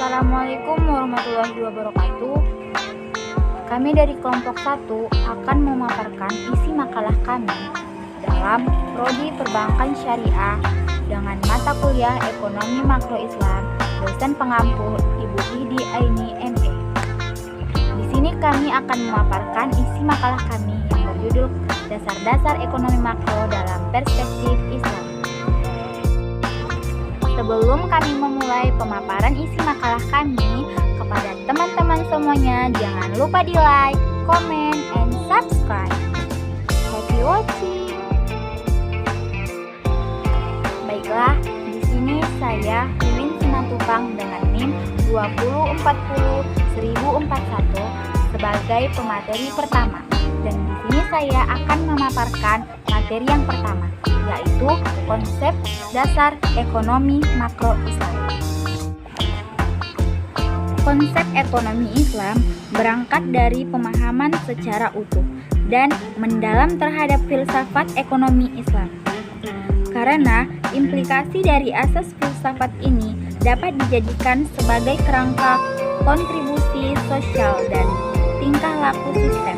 Assalamualaikum warahmatullahi wabarakatuh. Kami dari kelompok 1 akan memaparkan isi makalah kami dalam Prodi Perbankan Syariah dengan mata kuliah Ekonomi Makro Islam, dosen pengampu Ibu Hidi Aini ME. Di sini kami akan memaparkan isi makalah kami yang berjudul Dasar-dasar Ekonomi Makro dalam Perspektif Islam. Sebelum kami memulai pemaparan isi makalah kami, kepada teman-teman semuanya jangan lupa di like, comment, and subscribe. Happy watching. Baiklah, di sini saya Wiwin Simatupang dengan NIM 20401041 sebagai pemateri pertama. Dan di sini saya akan memaparkan materi yang pertama, yaitu konsep dasar ekonomi makro Islam. Konsep ekonomi Islam berangkat dari pemahaman secara utuh dan mendalam terhadap filsafat ekonomi Islam. Karena implikasi dari asas filsafat ini dapat dijadikan sebagai kerangka kontribusi sosial dan tingkah laku sistem,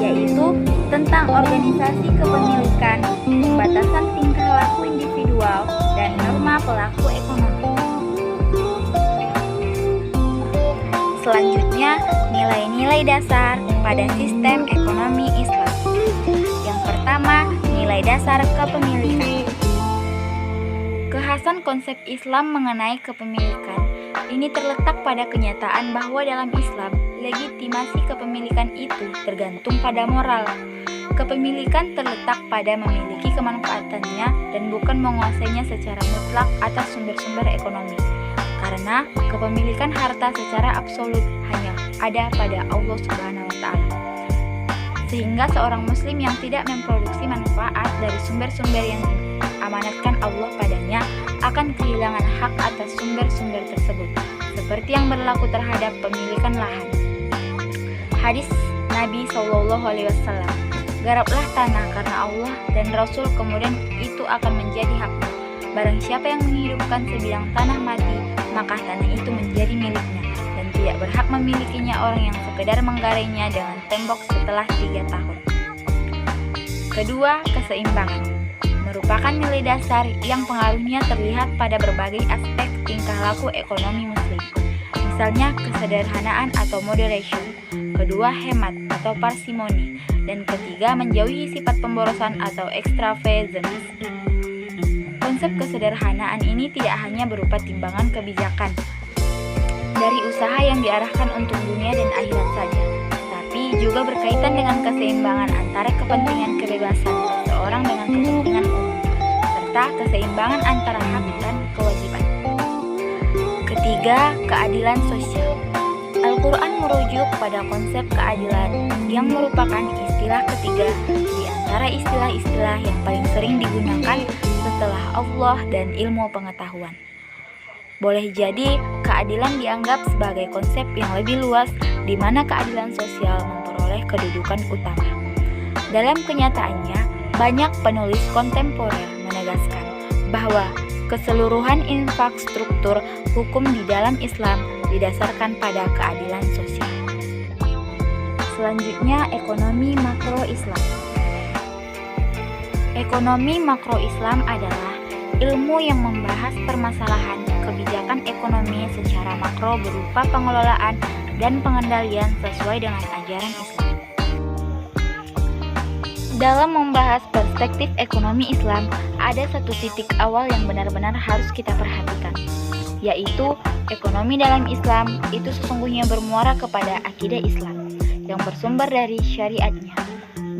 yaitu tentang organisasi kepemilikan, batasan tingkah laku individual, dan norma pelaku ekonomi. Selanjutnya, nilai-nilai dasar pada sistem ekonomi Islam. Yang pertama, nilai dasar kepemilikan. Kekhasan konsep Islam mengenai kepemilikan ini terletak pada kenyataan bahwa dalam Islam, legitimasi kepemilikan itu tergantung pada moral. Kepemilikan terletak pada memiliki kemanfaatannya dan bukan menguasainya secara mutlak atas sumber-sumber ekonomi. Karena kepemilikan harta secara absolut hanya ada pada Allah Subhanahu wa Ta'ala. Sehingga seorang muslim yang tidak memproduksi manfaat dari sumber-sumber yang diamanatkan Allah padanya akan kehilangan hak atas sumber-sumber tersebut, seperti yang berlaku terhadap pemilikan lahan. Hadis Nabi SAW, garaplah tanah karena Allah dan Rasul, kemudian itu akan menjadi hakmu. Barang siapa yang menghidupkan sebidang tanah mati, maka tanah itu menjadi miliknya, dan tidak berhak memilikinya orang yang sekedar menggarainya dengan tembok setelah 3 tahun. Kedua, keseimbangan merupakan nilai dasar yang pengaruhnya terlihat pada berbagai aspek tingkah laku ekonomi muslim. Misalnya kesederhanaan atau moderation, kedua hemat atau parsimoni, dan ketiga menjauhi sifat pemborosan atau extravagance. Konsep kesederhanaan ini tidak hanya berupa timbangan kebijakan dari usaha yang diarahkan untuk dunia dan akhirat saja, tapi juga berkaitan dengan keseimbangan antara kepentingan kebebasan seseorang dengan kepentingan umum, serta keseimbangan antara hak dan kewajiban. Ketiga, keadilan sosial. Al-Quran merujuk pada konsep keadilan yang merupakan istilah ketiga di antara istilah-istilah yang paling sering digunakan setelah Allah dan ilmu pengetahuan. Boleh jadi keadilan dianggap sebagai konsep yang lebih luas di mana keadilan sosial memperoleh kedudukan utama. Dalam kenyataannya, banyak penulis kontemporer menegaskan bahwa keseluruhan infrastruktur hukum di dalam Islam didasarkan pada keadilan sosial. Selanjutnya, ekonomi makro Islam. Ekonomi makro Islam adalah ilmu yang membahas permasalahan kebijakan ekonomi secara makro berupa pengelolaan dan pengendalian sesuai dengan ajaran Islam. Dalam membahas perspektif ekonomi Islam, ada satu titik awal yang benar-benar harus kita perhatikan, yaitu ekonomi dalam Islam itu sesungguhnya bermuara kepada akidah Islam yang bersumber dari syariatnya.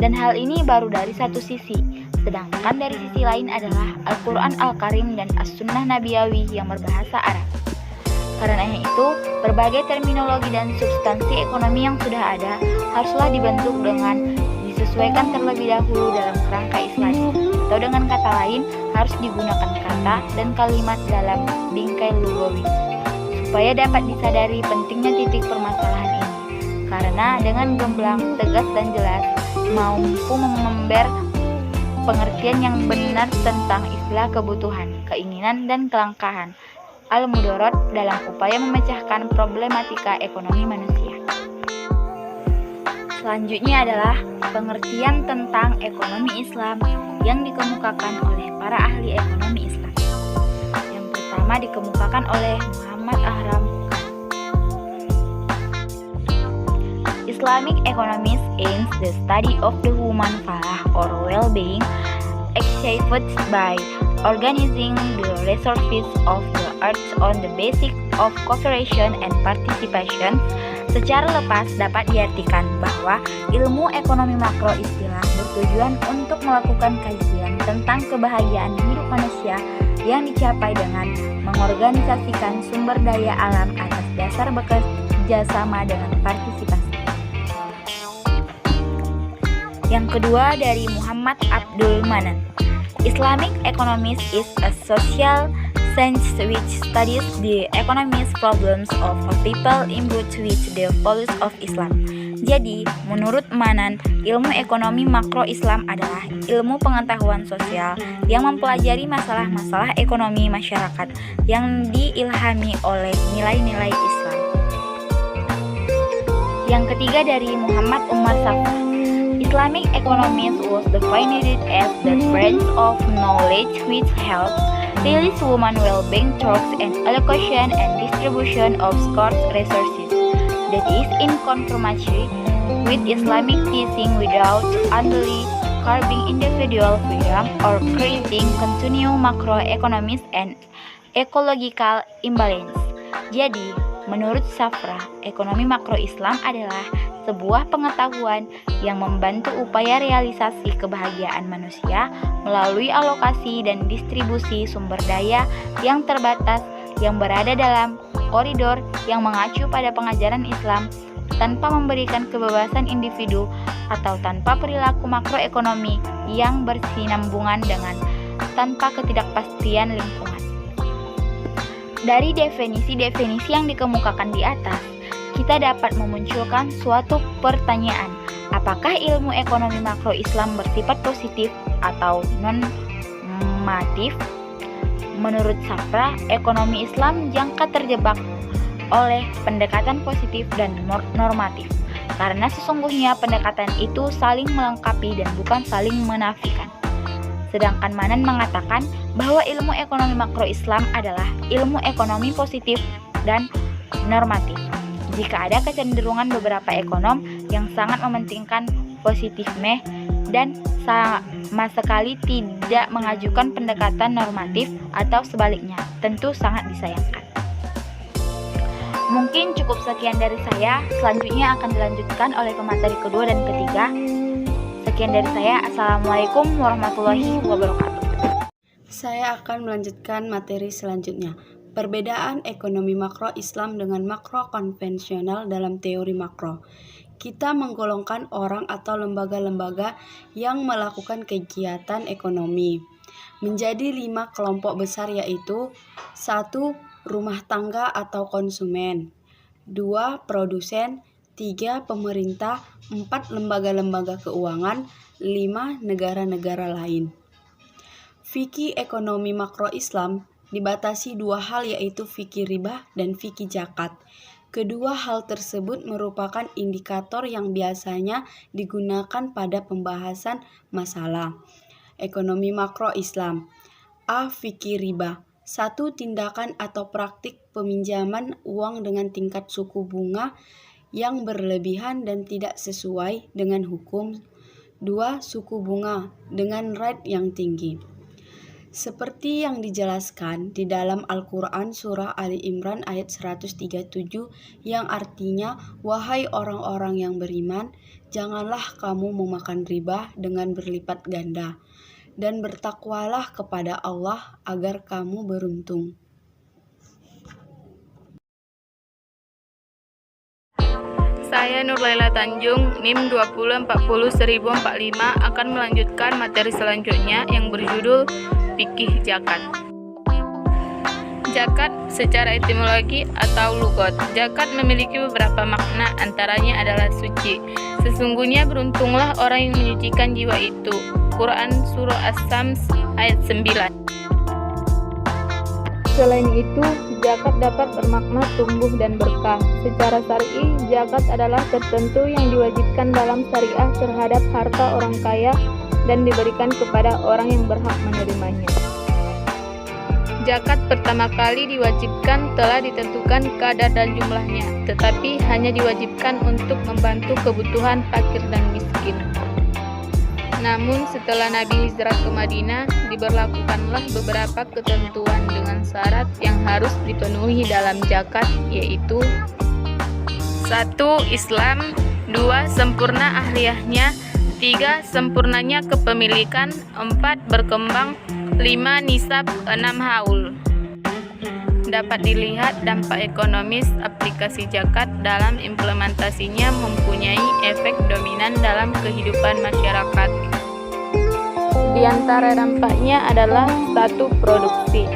Dan hal ini baru dari satu sisi, sedangkan dari sisi lain adalah Al-Quran Al-Karim dan As-Sunnah Nabiyawi yang berbahasa Arab. Karena itu, berbagai terminologi dan substansi ekonomi yang sudah ada haruslah dibentuk dengan disesuaikan terlebih dahulu dalam kerangka Islami, atau dengan kata lain harus digunakan kata dan kalimat dalam bingkai lugawi supaya dapat disadari pentingnya titik permasalahan ini. Karena dengan gamblang, tegas dan jelas mampu member pengertian yang benar tentang istilah kebutuhan, keinginan, dan kelangkaan al-mudorot dalam upaya memecahkan problematika ekonomi manusia. Selanjutnya adalah pengertian tentang ekonomi Islam yang dikemukakan oleh para ahli ekonomi Islam. Yang pertama dikemukakan oleh Muhammad Ahram. Islamic economics aims the study of the human falah or well-being achieved by organizing the resources of the earth on the basis of cooperation and participation. Secara lepas dapat diartikan bahwa ilmu ekonomi makro istilah bertujuan untuk melakukan kajian tentang kebahagiaan hidup manusia yang dicapai dengan mengorganisasikan sumber daya alam atas dasar bekerja sama dengan partisipasi. Yang kedua dari Muhammad Abdul Manan. Islamic economics is a social science which studies the economic problems of a people imbued with the values of Islam. Jadi, menurut Manan, ilmu ekonomi makro Islam adalah ilmu pengetahuan sosial yang mempelajari masalah-masalah ekonomi masyarakat yang diilhami oleh nilai-nilai Islam. Yang ketiga dari Muhammad Umar Safar. Islamic economics was defined as the branch of knowledge which helps release women's well-being through an allocation and distribution of scarce resources that is in conformity with Islamic teaching without unduly curbing individual freedom or creating continued macroeconomic and ecological imbalance. Jadi, menurut Safra, ekonomi makro Islam adalah sebuah pengetahuan yang membantu upaya realisasi kebahagiaan manusia melalui alokasi dan distribusi sumber daya yang terbatas yang berada dalam koridor yang mengacu pada pengajaran Islam tanpa memberikan kebebasan individu atau tanpa perilaku makroekonomi yang bersinambungan dengan tanpa ketidakpastian lingkungan. Dari definisi-definisi yang dikemukakan di atas, kita dapat memunculkan suatu pertanyaan, apakah ilmu ekonomi makro Islam bersifat positif atau non-normatif? Menurut Safra, ekonomi Islam jangka terjebak oleh pendekatan positif dan normatif, karena sesungguhnya pendekatan itu saling melengkapi dan bukan saling menafikan. Sedangkan Manan mengatakan bahwa ilmu ekonomi makro Islam adalah ilmu ekonomi positif dan normatif. Jika ada kecenderungan beberapa ekonom yang sangat mementingkan positifme dan sama sekali tidak mengajukan pendekatan normatif atau sebaliknya, tentu sangat disayangkan. Mungkin cukup sekian dari saya, selanjutnya akan dilanjutkan oleh pemateri kedua dan ketiga. Sekian dari saya, Assalamualaikum warahmatullahi wabarakatuh. Saya akan melanjutkan materi selanjutnya. Perbedaan ekonomi makro Islam dengan makro konvensional dalam teori makro. Kita menggolongkan orang atau lembaga-lembaga yang melakukan kegiatan ekonomi menjadi 5 kelompok besar, yaitu 1. Rumah tangga atau konsumen, 2. Produsen, 3. Pemerintah, 4. Lembaga-lembaga keuangan, 5. Negara-negara lain. Fikih ekonomi makro Islam dibatasi 2 hal, yaitu fikih riba dan fikih zakat. Kedua hal tersebut merupakan indikator yang biasanya digunakan pada pembahasan masalah ekonomi makro Islam. A. Fikih riba. 1. Tindakan atau praktik peminjaman uang dengan tingkat suku bunga yang berlebihan dan tidak sesuai dengan hukum. 2. Suku bunga dengan rate yang tinggi. Seperti yang dijelaskan di dalam Al-Quran surah Ali Imran ayat 137 yang artinya, wahai orang-orang yang beriman, janganlah kamu memakan riba dengan berlipat ganda, dan bertakwalah kepada Allah agar kamu beruntung. Saya Nurlaila Tanjung, NIM 20401045 akan melanjutkan materi selanjutnya yang berjudul Fikih Zakat. Zakat secara etimologi atau lugat. Zakat memiliki beberapa makna, antaranya adalah suci. Sesungguhnya beruntunglah orang yang menyucikan jiwa itu. Quran Surah As-Sams ayat 9. Selain itu, zakat dapat bermakna tumbuh dan berkah. Secara syar'i, zakat adalah tertentu yang diwajibkan dalam syariah terhadap harta orang kaya dan diberikan kepada orang yang berhak menerimanya. Zakat pertama kali diwajibkan telah ditentukan kadar dan jumlahnya, tetapi hanya diwajibkan untuk membantu kebutuhan fakir dan miskin. Namun setelah Nabi hijrah ke Madinah, diberlakukanlah beberapa ketentuan dengan syarat yang harus dipenuhi dalam zakat, yaitu 1. Islam, 2. Sempurna ahliyahnya, 3. Sempurnanya kepemilikan, 4. Berkembang, 5. Nisab, 6. Haul. Dapat dilihat dampak ekonomis aplikasi zakat dalam implementasinya mempunyai efek dominan dalam kehidupan masyarakat. Di antara dampaknya adalah 1. Produksi.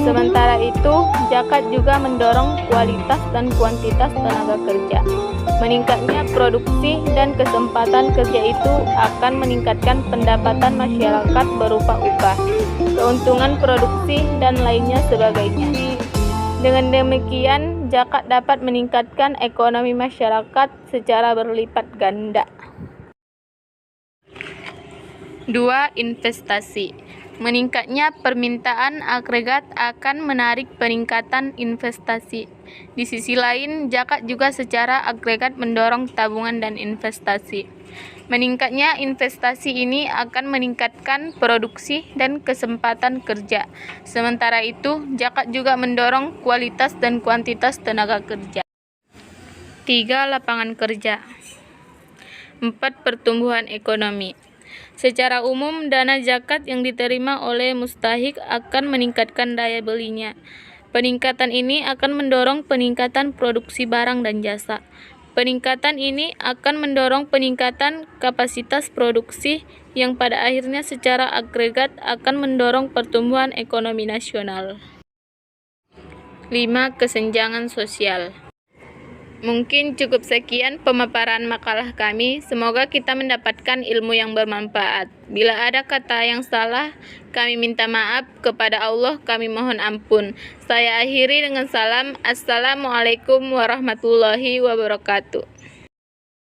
Sementara itu, zakat juga mendorong kualitas dan kuantitas tenaga kerja. Meningkatnya produksi dan kesempatan kerja itu akan meningkatkan pendapatan masyarakat berupa upah, keuntungan produksi, dan lainnya sebagainya. Dengan demikian, zakat dapat meningkatkan ekonomi masyarakat secara berlipat ganda. 2. Investasi. Meningkatnya permintaan agregat akan menarik peningkatan investasi. Di sisi lain, zakat juga secara agregat mendorong tabungan dan investasi. Meningkatnya investasi ini akan meningkatkan produksi dan kesempatan kerja. Sementara itu, zakat juga mendorong kualitas dan kuantitas tenaga kerja. 3. Lapangan kerja. 4. Pertumbuhan ekonomi. Secara umum, dana zakat yang diterima oleh mustahik akan meningkatkan daya belinya. Peningkatan ini akan mendorong peningkatan produksi barang dan jasa. Peningkatan ini akan mendorong peningkatan kapasitas produksi yang pada akhirnya secara agregat akan mendorong pertumbuhan ekonomi nasional. 5. Kesenjangan sosial. Mungkin cukup sekian pemaparan makalah kami. Semoga kita mendapatkan ilmu yang bermanfaat. Bila ada kata yang salah, kami minta maaf. Kepada Allah kami mohon ampun. Saya akhiri dengan salam. Assalamualaikum warahmatullahi wabarakatuh.